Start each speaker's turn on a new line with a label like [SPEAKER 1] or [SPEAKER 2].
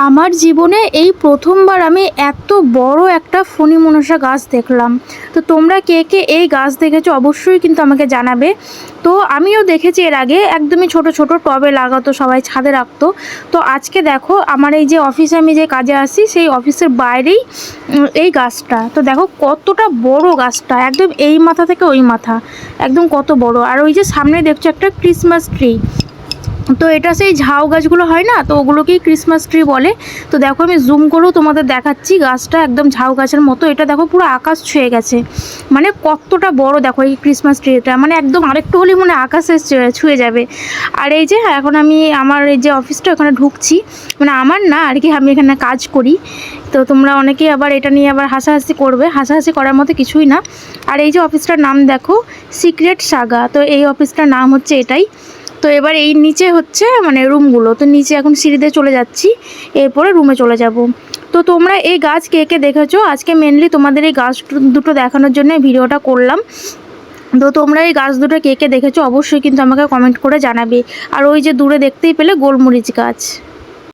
[SPEAKER 1] আমার জীবনে এই প্রথমবার আমি এত বড় একটা ফণী মনসা গাছ দেখলাম। তো তোমরা কে কে এই গাছ দেখেছো অবশ্যই কিন্তু আমাকে জানাবে। তো আমিও দেখেছি এর আগে, একদমই ছোট ছোট টবে লাগাতো, সবাই ছাদে রাখতো। তো আজকে দেখো আমার এই যে অফিসে আমি যে কাজে আসি সেই অফিসের বাইরেই এই গাছটা। তো দেখো কতটা বড় গাছটা, একদম এই মাথা থেকে ওই মাথা, একদম কত বড়। আর ওই যে সামনে দেখছো একটা ক্রিসমাস ট্রি, তো এটা সেই ঝাউ গাছগুলো হয় না, তো ওগুলোকেই ক্রিসমাস ট্রি বলে। তো দেখো আমি জুম করেও তোমাদের দেখাচ্ছি, গাছটা একদম ঝাউ গাছের মতো। এটা দেখো পুরো আকাশ ছুঁয়ে গেছে, মানে কতটা বড় দেখো এই ক্রিসমাস ট্রিটা, মানে একদম আরেকটু হলেই মানে আকাশে ছুঁয়ে যাবে। আর এই যে এখন আমি আমার এই যে অফিসটা ওখানে ঢুকছি, মানে আমার না আর কি, আমি এখানে কাজ করি। তো তোমরা অনেকেই আবার এটা নিয়ে আবার হাসাহাসি করবে, হাসাহাসি করার মতো কিছুই না। আর এই যে অফিসটার নাম দেখো, সিক্রেট সাগা। তো এই অফিসটার নাম হচ্ছে এটাই। তো এবার এই নিচে হচ্ছে মানে রুমগুলো, তো নিচে এখন সিঁড়িতে চলে যাচ্ছি, এরপরে রুমে চলে যাব। তো তোমরা এই গাছ কে কে দেখেছো, আজকে মেনলি তোমাদের এই গাছ দুটো দেখানোর জন্য ভিডিওটা করলাম। তো তোমরা এই গাছ দুটো কে কে দেখেছো অবশ্যই কিন্তু আমাকে কমেন্ট করে জানাবে। আর ওই যে দূরে দেখতেই পেলে গোলমরিচ গাছ।